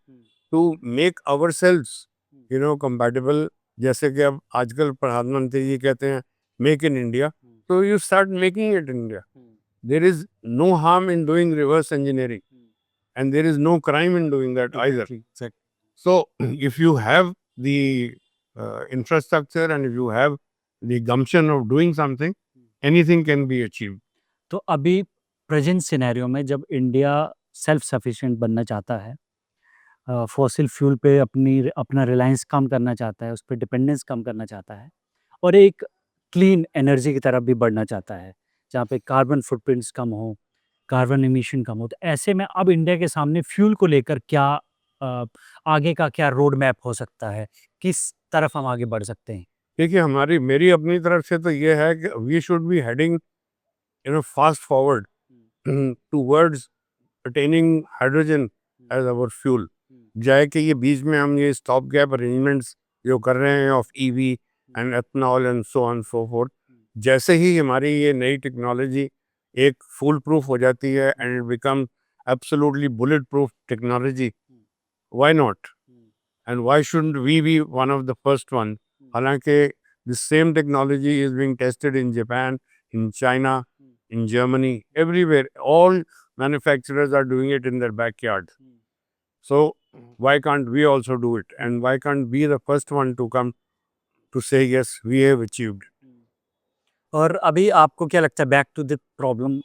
टू मेक आवरसेल्व्स कंपैटिबल. जैसे कि अब आजकल प्रधानमंत्री जी कहते हैं मेक इन इंडिया, तो you start making it in India. There is no harm in doing reverse engineering, and there is no crime in doing that either. Exactly. So if you have the infrastructure and if you have the gumption of doing something, anything can be achieved. तो अभी प्रेजेंट सिनेरियो में जब इंडिया सेल्फ सफिशिएंट बनना चाहता है, फॉसिल फ्यूल पे अपना रिलायंस कम करना चाहता है, उस पे डिपेंडेंस कम करना चाहता है और एक क्लीन एनर्जी की तरफ भी बढ़ना चाहता है, जहाँ पे कार्बन फुटप्रिंट्स कम हो, कार्बन एमिशन कम हो। तो ऐसे में अब इंडिया के सामने फ्यूल को लेकर क्या आगे का क्या रोड मैप हो सकता है? किस तरफ हम आगे बढ़ सकते हैं? देखिए मेरी अपनी तरफ से तो ये है कि we should be heading fast forward towards attaining hydrogen as our fuel. जाए कि ये बीच में हम ये स्टॉप गैप अरेंजमेंट्स जो कर रहे हैं of EV and ethanol and so on so fourth, जैसे ही हमारी ये नई टेक्नोलॉजी एक फुल प्रूफ हो जाती है and it become absolutely bullet proof technology, why not and why shouldn't we be one of the first one? हालांकि the same technology is being tested in Japan, in China, in Germany, everywhere. All manufacturers are doing it in their backyard. So why can't we also do it? And why can't we the first one to come to say yes, we have achieved? और अभी आपको क्या लगता है, बैक टू द प्रॉब्लम,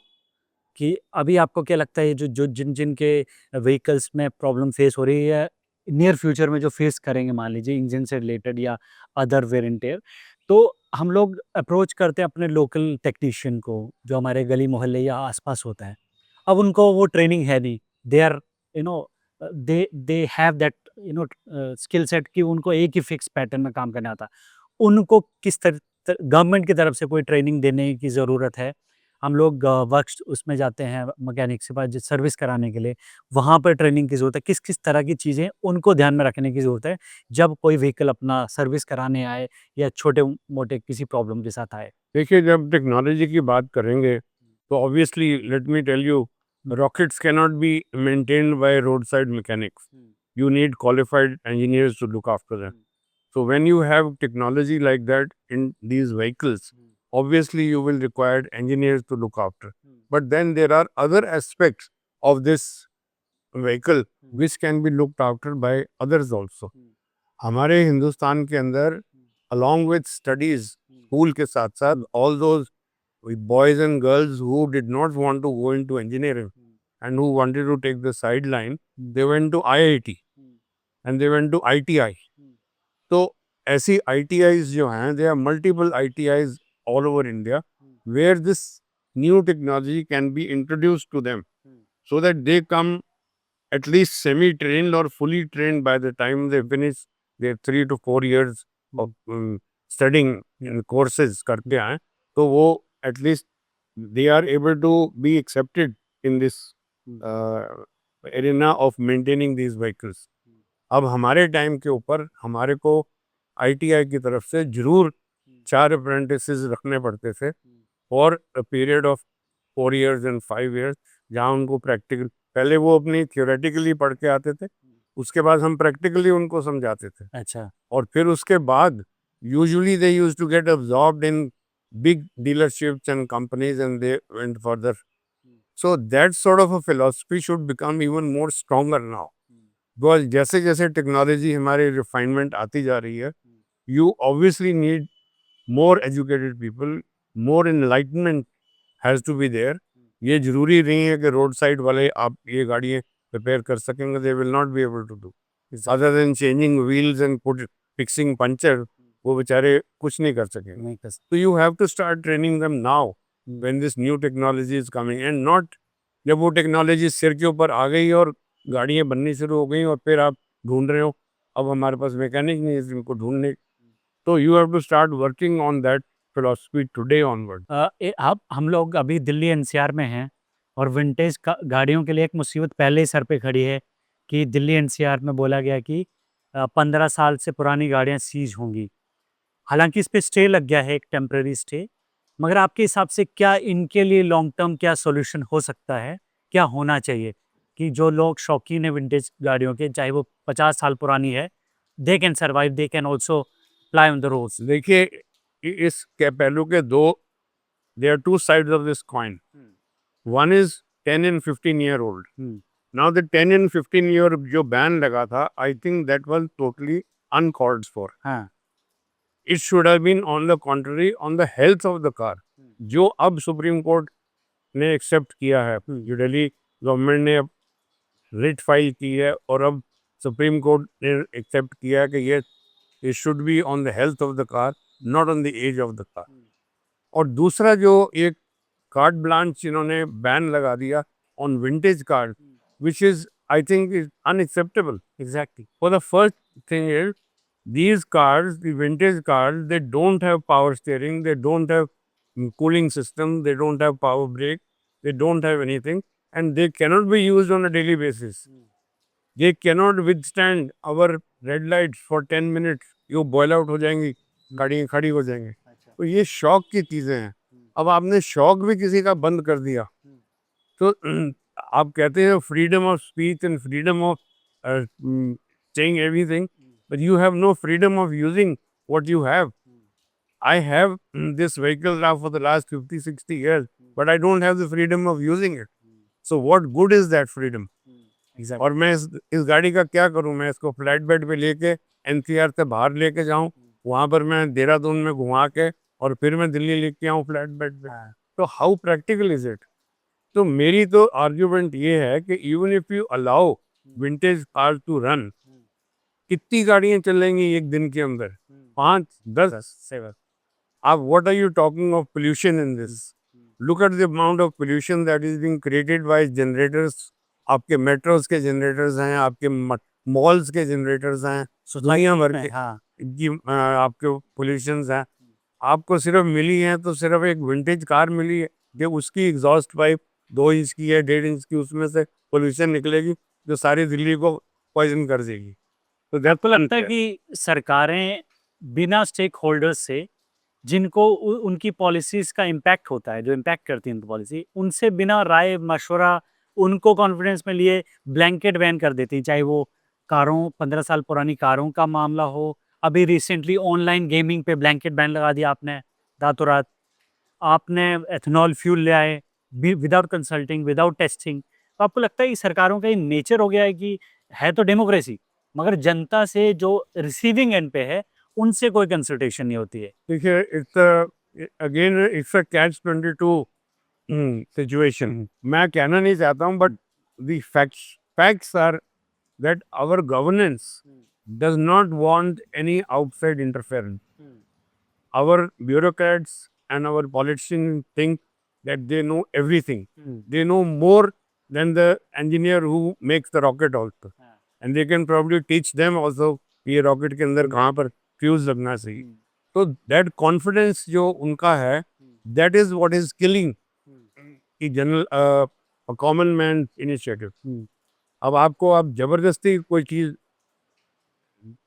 कि अभी आपको क्या लगता है जो जो जिन के व्हीकल्स में प्रॉब्लम फेस हो रही है, नियर फ्यूचर में जो फेस करेंगे, मान लीजिए इंजन से रिलेटेड या अदर वेयर एंड टेयर, तो हम लोग अप्रोच करते हैं अपने लोकल टेक्नीशियन को जो हमारे गली मोहल्ले या आसपास होता है। अब उनको वो ट्रेनिंग है नहीं, they are you know they have that skill set कि उनको एक ही फिक्स पैटर्न में काम करना आता। उनको किस तरह गवर्नमेंट की तरफ से कोई ट्रेनिंग देने की ज़रूरत है? हम लोग वर्क उसमें जाते हैं मैकेनिक के पास सर्विस कराने के लिए, वहाँ पर ट्रेनिंग की ज़रूरत है। किस-किस तरह की चीज़ें उनको ध्यान में रखने की ज़रूरत है, जब कोई व्हीकल अपना सर्विस कराने आए या छोटे-मोटे किसी प्रॉब्लम के साथ आए? देखिए जब टेक्नोलॉजी की बात करेंगे तो obviously let me tell you, rockets can not be maintained by road side mechanics. You need qualified engineers to look after them. So when you have technology like that in these vehicles, obviously you will require engineers to look after. But then there are other aspects of this vehicle which can be looked after by others also. हमारे हिंदुस्तान के अंदर along with studies, school के साथ साथ all those boys and girls who did not want to go into engineering and who wanted to take the sideline, they went to IIT and they went to ITI. तो ऐसी ITIs जो हैं, there are multiple ITIs all over India where this new technology can be introduced to them so that they come at least semi-trained or fully trained by the time they finish their 3 to 4 years of studying in courses करते आए, तो वो at least they are able to be accepted in this arena of maintaining these vehicles. अब हमारे टाइम के ऊपर हमारे को ITI की तरफ से जरूर 4 अप्रेंटिसेस रखने पड़ते थे for a period of 4 years and 5 years, जहाँ उनको प्रैक्टिकल, पहले वो अपनी थियोरेटिकली पढ़ के आते थे, उसके बाद हम प्रैक्टिकली उनको समझाते थे। अच्छा। और फिर उसके बाद usually they used to get absorbed in big dealerships and companies and they went further. So that sort of a philosophy should become even more stronger now. Because जैसे जैसे टेक्नोलॉजी हमारी रिफाइनमेंट आती जा रही है, you obviously need more educated people, more enlightenment has to be there. ये जरूरी नहीं है कि रोड साइड वाले आप ये गाड़ियाँ रिपेयर कर सकेंगे, they will not be able to do. Other than changing wheels and fixing puncture, वो बेचारे कुछ नहीं कर सकेंगे। नहीं कर सकते। So you have to start training them now when this new technology is coming and not जब वो टेक्नोलॉजी सिर के ऊपर आ गई और गाड़ियाँ बननी शुरू हो गई और फिर आप ढूंढ रहे हो अब हमारे पास मैकेनिक नहीं है इनको ढूंढने, तो you have to start working on that philosophy today onward. अब हम लोग अभी दिल्ली एनसीआर में हैं और विंटेज गाड़ियों के लिए एक मुसीबत पहले ही सर पे खड़ी है कि दिल्ली एनसीआर में बोला गया कि 15 साल से पुरानी गाड़ियां सीज होंगी। हालांकि इस पे स्टे लग गया है, एक टेम्पररी स्टे, मगर आपके हिसाब से क्या इनके लिए लॉन्ग टर्म क्या सॉल्यूशन हो सकता है, क्या होना चाहिए कि जो लोग शौकीन है विंटेज गाड़ियों के, चाहे वो 50 साल पुरानी है, they can survive, they can also fly on the roads? देखिए इस पहलू के दो, there are two sides of this coin. One is 10 and 15 year old. Now the 10 and 15 year जो बैन लगा था, I think that was totally uncalled for. हाँ। It should have been on the contrary on the health of the car, जो अब सुप्रीम कोर्ट ने एक्सेप्ट किया है, जो दिल्ली गवर्नमेंट ने रिट फाइल की है और अब सुप्रीम कोर्ट ने एक्सेप्ट किया है कि ये it should be on the health of the car, not on the age of the car. और दूसरा जो एक कार्ड ब्लांच इन्होंने बैन लगा दिया on vintage car, which is I think is unacceptable. Exactly. For the first thing is these cars, the vintage cars, they don't have power steering, they don't have cooling system, they don't have power brake, they don't have anything, and they cannot be used on a daily basis. They cannot withstand our red lights for 10 minutes. ये boil out हो जाएंगी, गाड़ी खड़ी हो जाएंगी। तो ये शौक की चीजें हैं। अब आपने शौक भी किसी का बंद कर दिया, तो आप कहते हैं freedom of speech and freedom of saying everything, but you have no freedom of using what you have. I have this vehicle now for the last 50-60 years, but I don't have the freedom of using it. So what good is that freedom? Exactly. और मैं इस गाड़ी का क्या करूं? मैं इसको फ्लैट बेड पे लेके एनसीआर से बाहर लेके जाऊं, वहां पर मैं देहरादून में घुमा के और फिर मैं दिल्ली लेके आऊं फ्लैट बेड पे। तो हाउ प्रैक्टिकल इज इट? तो मेरी तो आर्ग्यूमेंट ये है कि even if you allow vintage car to run, कितनी गाड़ियां चलेंगी एक दिन के अंदर? 5, 10, 7। आप what are you talking of pollution in this? Look at the amount of pollution that is being created by generators. आपके मेट्रोज के जनरेटर्स हैं, आपके मॉल्स के जनरेटर्स हैं, दुनिया भर के आपके पोल्यूशंस हैं। आपको सिर्फ मिली है तो सिर्फ एक विंटेज कार मिली है कि उसकी एग्जॉस्ट पाइप 2 इंच की है, 1.5 इंच की, उसमें से पोल्यूशन निकलेगी जो सारी दिल्ली को पॉइजन कर देगी। तो आपको लगता है कि सरकारें बिना स्टेक होल्डर्स से, जिनको उनकी पॉलिसीज का इम्पैक्ट होता है, जो इम्पैक्ट करती है उनकी पॉलिसी, उनसे बिना राय मशवरा उनको कॉन्फिडेंस में लिए ब्लैंकेट बैन कर देती हैं, चाहे वो कारों 15 साल पुरानी कारों का मामला हो, अभी रिसेंटली ऑनलाइन गेमिंग पे ब्लैंकेट बैन लगा दिया आपने रातों रात, आपने एथेनॉल फ्यूल ले आए विदाउट कंसल्टिंग, विदाउट टेस्टिंग। तो आपको लगता है कि सरकारों का ये नेचर हो गया है कि है तो डेमोक्रेसी, मगर जनता से जो रिसीविंग एंड पे है उनसे कोई कंसल्टेशन नहीं होती है? देखिए, इट्स अ कैच 22 सिचुएशन। मैं कहना नहीं चाहता हूँ, but the facts are that our governance does not want any outside interference. Our bureaucrats and our politicians think that they know everything. They know more than the engineer who makes the rocket also. And they can probably teach them also ये rocket के अंदर कहाँ पर fuse लगना चाहिए। तो that confidence जो उनका है, that is what is killing the general a common man initiative. अब आपको आप जबरदस्ती कोई चीज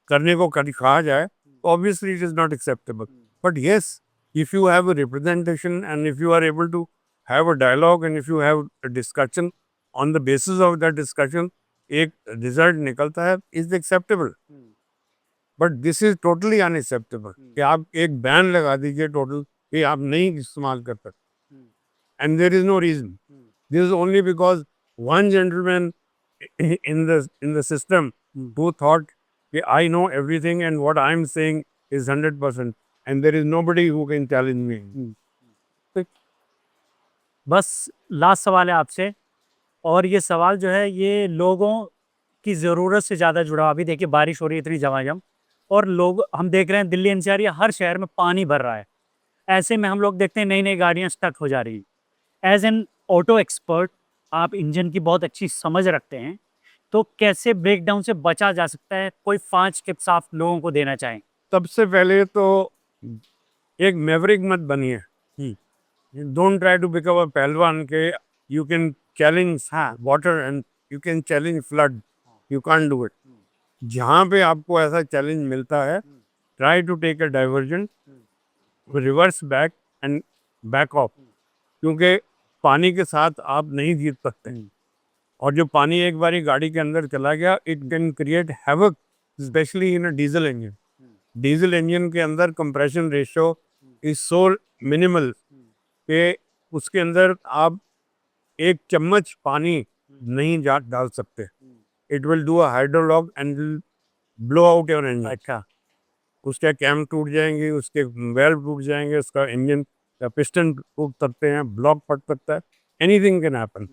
करने को कहा जाए, obviously it is not acceptable. But yes, if you have a representation and if you are able to have a dialogue and if you have a discussion, on the basis of that discussion एक रिजल्ट निकलता है, is acceptable. But this is totally unacceptable कि आप एक बैन लगा दीजिए टोटल कि आप नहीं इस्तेमाल कर सकते, and there is no reason. This is only because one gentleman in the system who thought that I know everything and what I'm saying is 100% and there is nobody who can challenge me. बस लास्ट सवाल है आपसे, और ये सवाल जो है ये लोगों की ज़रूरत से ज़्यादा जुड़ा। अभी देखिए बारिश हो रही है इतनी झमाझम, और लोग हम देख रहे हैं दिल्ली एनसीआर या हर शहर में पानी भर रहा है। ऐसे में हम लोग देखते हैं नई नई गाड़ियाँ स्टक हो जा रही हैं। एज एन ऑटो एक्सपर्ट, आप इंजन की बहुत अच्छी समझ रखते हैं, तो कैसे ब्रेकडाउन से बचा जा सकता है? कोई 5 टिप्स आप लोगों को देना चाहें? सबसे पहले तो एक मैवरिक मत बनिए। Don't try to become a पहलवान के you can challenge water and you can challenge flood, you can't do it. जहाँ पे आपको ऐसा चैलेंज मिलता है, try to take a diversion, reverse back and back off, क्योंकि पानी के साथ आप नहीं जीत सकते। और जो पानी एक बारी गाड़ी के अंदर चला गया, it can create havoc, specially in a diesel engine. Diesel engine के अंदर compression ratio is so minimal कि उसके अंदर आप एक चम्मच पानी नहीं डाल सकते। It will do a hydrolock and blow out your engine. अच्छा, उसके कैम टूट जाएंगे, उसके वेल्व टूट जाएंगे, उसका इंजन या पिस्टन टूट सकते हैं, ब्लॉक फट सकता है, एनीथिंग कैन हैपन।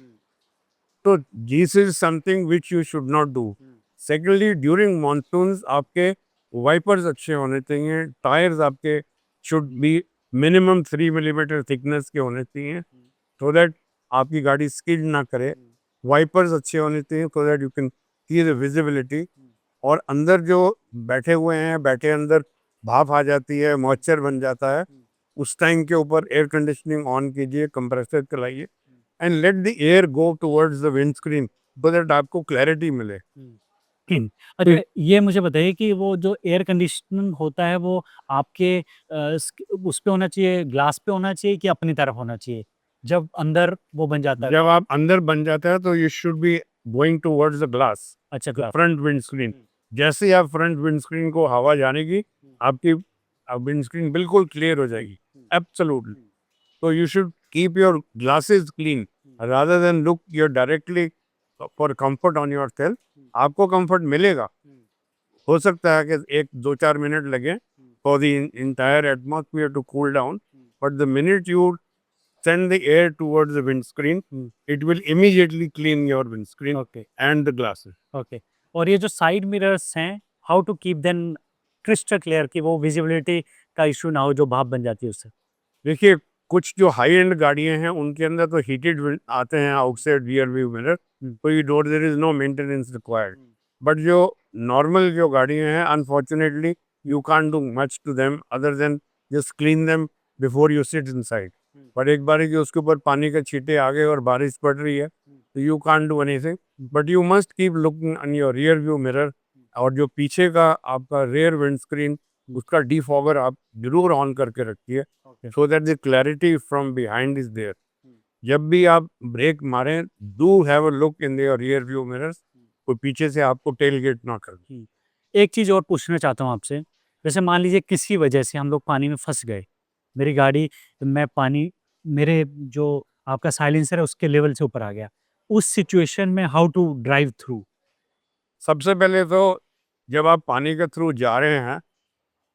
तो this is something which you should not do. Secondly, during monsoon आपके वाइपर्स अच्छे होने चाहिए, टायर्स आपके should be minimum 3 millimetre thickness के होने चाहिए, सो दैट आपकी गाड़ी स्किड ना करे। वाइपर्स अच्छे होने चाहिए so that you can see the visibility. और अंदर जो बैठे हुए हैं, बैठे अंदर भाप आ जाती है, मॉइस्चर बन जाता है, उस टाइम के ऊपर एयर कंडीशनिंग ऑन कीजिए, कंप्रेसर चलाइए and let the air go towards the wind screen so that आपको क्लैरिटी मिले। अच्छा, ये मुझे बताइए कि वो जो एयर कंडीशनिंग होता है वो आपके उस पे होना चाहिए, ग्लास पे होना चाहिए कि अपनी तरफ होना चाहिए जब अंदर वो बन जाता है? जब आप अंदर बन जाता है तो you should be going towards the glass, अच्छा, ग्लास। Front wind screen. जैसे ही आप फ्रंट विंड स्क्रीन को हवा जानेगी, आपकी विंड स्क्रीन बिल्कुल क्लियर हो जाएगी, absolutely. So you should keep your glasses clean rather than look you're directly for comfort on yourself. आपको comfort मिलेगा, हो सकता है कि 1-2-4 मिनट लगे for the entire atmosphere to cool down, but the minute you send the air towards the windscreen, it will immediately clean your windscreen okay, and the glasses. Okay. और ये जो साइड मिरर्स हैं, how to keep them crystal clear कि वो विजिबिलिटी का इश्यू ना हो जो भाप बन जाती है उससे? देखिए, कुछ जो हाई एंड गाड़ियां हैं उनके अंदर तो हीटेड आते हैं आउटसाइड रियर व्यू मिरर, तो you don't, there is no maintenance required. But जो नॉर्मल जो गाड़ियां हैं, unfortunately you can't do much to them other than just clean them before you sit inside. पर एक बार कि उसके ऊपर पानी के छींटे आ गए और बारिश पड़ रही है, तो you can't do anything, but you must keep looking on your rear view mirror. और जो पीछे का आपका रेयर विंडस्क्रीन, उसका डीफॉगर आप जरूर ऑन करके रखिए so that the clarity from behind is there. जब भी आप ब्रेक मारें, do have a look in your rear view mirrors, कोई पीछे से आपको टेल गेट ना कर दे। एक चीज़ और पूछना चाहता हूँ आपसे, जैसे मान लीजिए किसी वजह से हम लोग पानी में फँस गए, मेरी गाड़ी में पानी मेरे जो आपका साइलेंसर है उसके लेवल से ऊपर आ गया, उस सिचुएशन में हाउ टू ड्राइव थ्रू? सबसे पहले तो जब आप पानी के थ्रू जा रहे हैं,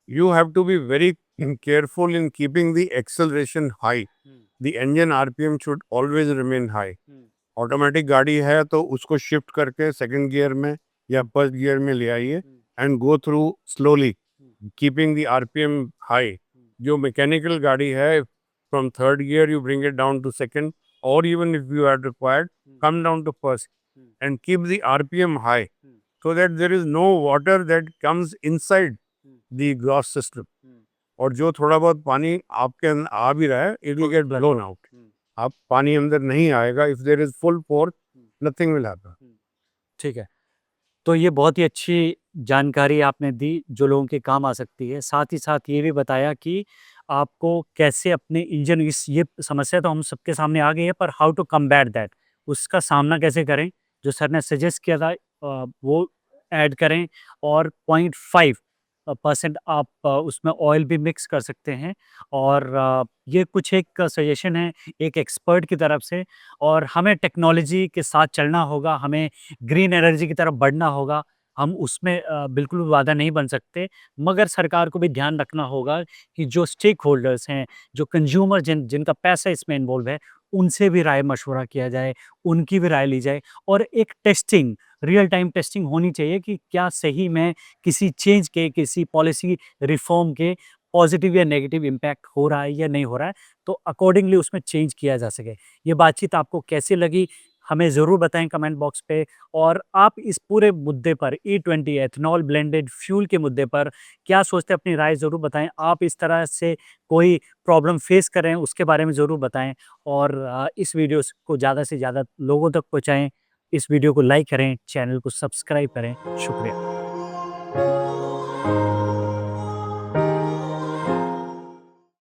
you have to be very careful in keeping the acceleration high. The engine RPM should always remain high. Automatic गाड़ी है तो उसको शिफ्ट करके सेकंड गियर में या फर्स्ट गियर में ले आइए and go through slowly, keeping the RPM high. जो मैकेनिकल गाड़ी है, from third gear you bring it down to second, और even if you are required come down to first and keep the RPM high so that there is no water that comes inside the exhaust system. और जो थोड़ा बहुत पानी आपके आ भी रहा है, it will get blown out. आप पानी अंदर नहीं आएगा, if there is full force, nothing will happen. ठीक है। तो ये बहुत ही अच्छी जानकारी आपने दी जो लोगों के काम आ सकती है। साथ ही साथ ये भी बताया कि आपको कैसे अपने इंजन इस ये समस्या तो हम सबके सामने आ गई है पर हाउ टू कम्बैट दैट, उसका सामना कैसे करें? जो सर ने सजेस्ट किया था वो ऐड करें और 0.5% आप उसमें ऑयल भी मिक्स कर सकते हैं। और ये कुछ एक सजेशन है एक एक्सपर्ट की तरफ से, और हमें टेक्नोलॉजी के साथ चलना होगा, हमें ग्रीन एनर्जी की तरफ बढ़ना होगा। हम उसमें बिल्कुल भी वादा नहीं बन सकते, मगर सरकार को भी ध्यान रखना होगा कि जो स्टेक होल्डर्स हैं, जो कंज्यूमर जिनका पैसा इसमें इन्वॉल्व है, उनसे भी राय मशवरा किया जाए, उनकी भी राय ली जाए और एक टेस्टिंग, रियल टाइम टेस्टिंग होनी चाहिए कि क्या सही में किसी चेंज के, किसी पॉलिसी रिफॉर्म के पॉजिटिव या नेगेटिव इम्पैक्ट हो रहा है या नहीं हो रहा है, तो अकॉर्डिंगली उसमें चेंज किया जा सके। ये बातचीत आपको कैसी लगी हमें ज़रूर बताएं कमेंट बॉक्स पे, और आप इस पूरे मुद्दे पर E20 एथनॉल ब्लेंडेड फ्यूल के मुद्दे पर क्या सोचते हैं, अपनी राय ज़रूर बताएं। आप इस तरह से कोई प्रॉब्लम फेस कर रहे हैं उसके बारे में ज़रूर बताएं, और इस वीडियो को ज़्यादा से ज़्यादा लोगों तक पहुँचाएँ। इस वीडियो को लाइक करें, चैनल को सब्सक्राइब करें। शुक्रिया।